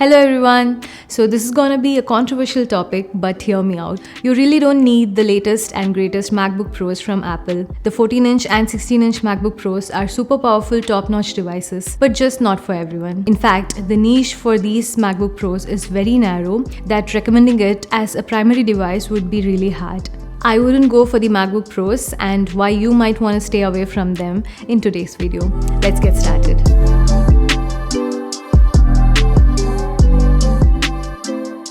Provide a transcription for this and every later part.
Hello everyone. So this is gonna be a controversial topic, but hear me out. You really don't need the latest and greatest MacBook Pros from Apple. The 14-inch and 16-inch MacBook Pros are super powerful, top-notch devices, but just not for everyone. In fact, the niche for these MacBook Pros is very narrow that recommending it as a primary device would be really hard. I wouldn't go for the MacBook Pros and why you might want to stay away from them in today's video. Let's get started.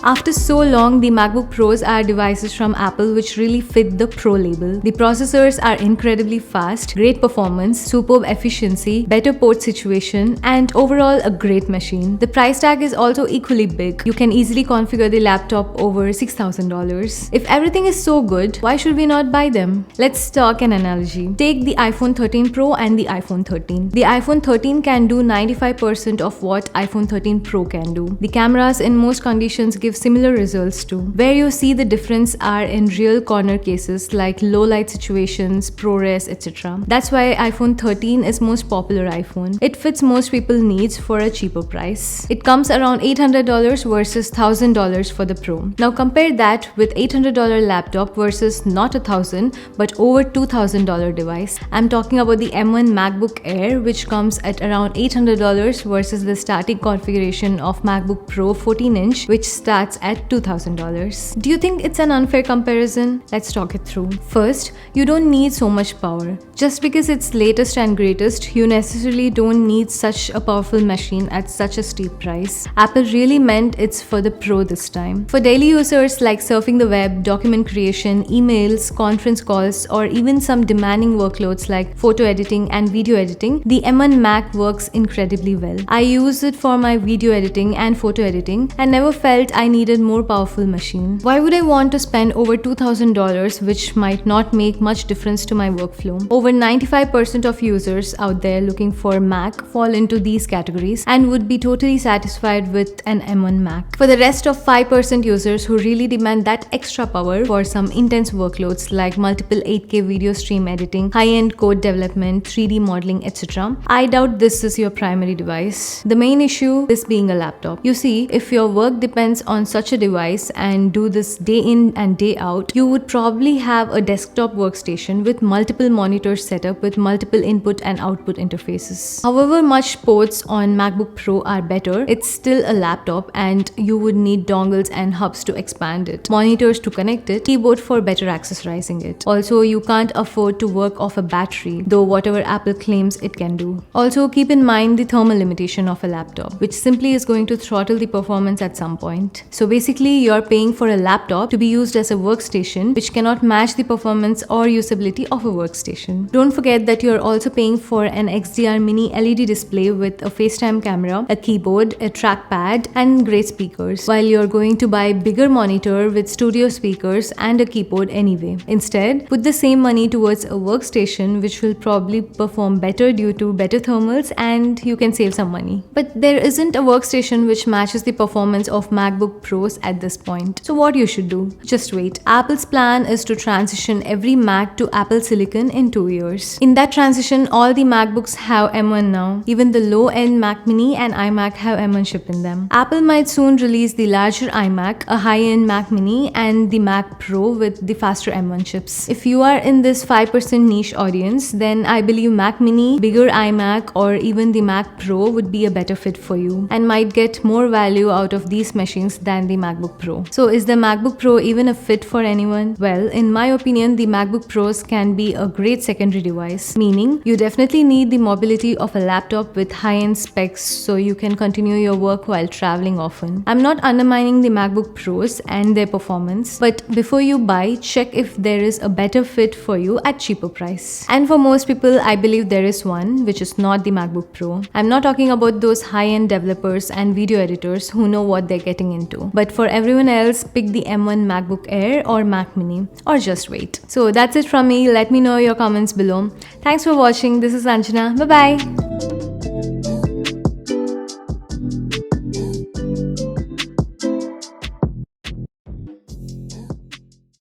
After so long, the MacBook Pros are devices from Apple which really fit the Pro label. The processors are incredibly fast, great performance, superb efficiency, better port situation, and overall a great machine. The price tag is also equally big. You can easily configure the laptop over $6,000. If everything is so good, why should we not buy them? Let's talk an analogy. Take the iPhone 13 Pro and the iPhone 13. The iPhone 13 can do 95% of what iPhone 13 Pro can do. The cameras in most conditions give similar results too. Where you see the difference are in real corner cases like low light situations, ProRes, etc. That's why iPhone 13 is most popular iPhone. It fits most people's needs for a cheaper price. It comes around $800 versus $1,000 for the Pro. Now compare that with $800 laptop versus not $1,000 but over $2,000 device. I'm talking about the M1 MacBook Air, which comes at around $800 versus the static configuration of MacBook Pro 14-inch, which starts at $2,000. Do you think it's an unfair comparison? Let's talk it through. First, you don't need so much power. Just because it's latest and greatest, you necessarily don't need such a powerful machine at such a steep price. Apple really meant it's for the Pro this time. For daily users like surfing the web, document creation, emails, conference calls, or even some demanding workloads like photo editing and video editing, the M1 Mac works incredibly well. I use it for my video editing and photo editing and never felt I needed more powerful machine. Why would I want to spend over $2,000 which might not make much difference to my workflow? Over 95% of users out there looking for Mac fall into these categories and would be totally satisfied with an M1 Mac. For the rest of 5% users who really demand that extra power for some intense workloads like multiple 8K video stream editing, high-end code development, 3D modeling, etc., I doubt this is your primary device. The main issue is being a laptop. You see, if your work depends on such a device and do this day in and day out, you would probably have a desktop workstation with multiple monitors set up with multiple input and output interfaces. However much ports on MacBook Pro are better, it's still a laptop and you would need dongles and hubs to expand it, monitors to connect it, keyboard for better accessorizing it. Also, you can't afford to work off a battery, though whatever Apple claims it can do. Also, keep in mind the thermal limitation of a laptop, which simply is going to throttle the performance at some point. So basically, you're paying for a laptop to be used as a workstation which cannot match the performance or usability of a workstation. Don't forget that you're also paying for an XDR mini LED display with a FaceTime camera, a keyboard, a trackpad, and great speakers, while you're going to buy bigger monitor with studio speakers and a keyboard anyway. Instead, put the same money towards a workstation which will probably perform better due to better thermals and you can save some money. But there isn't a workstation which matches the performance of MacBook Pros at this point. So what you should do? Just wait. Apple's plan is to transition every Mac to Apple Silicon in 2 years. In that transition, all the MacBooks have M1 now. Even the low-end Mac Mini and iMac have M1 chip in them. Apple might soon release the larger iMac, a high-end Mac Mini, and the Mac Pro with the faster M1 chips. If you are in this 5% niche audience, then I believe Mac Mini, bigger iMac, or even the Mac Pro would be a better fit for you and might get more value out of these machines than the MacBook Pro. So is the MacBook Pro even a fit for anyone? Well, in my opinion, the MacBook Pros can be a great secondary device, meaning you definitely need the mobility of a laptop with high-end specs so you can continue your work while traveling often. I'm not undermining the MacBook Pros and their performance, but before you buy, check if there is a better fit for you at cheaper price. And for most people, I believe there is one, which is not the MacBook Pro. I'm not talking about those high-end developers and video editors who know what they're getting into. But for everyone else, pick the M1 MacBook Air or Mac Mini, or just wait. So that's it from me. Let me know your comments below. Thanks for watching. This is Anjana. Bye bye.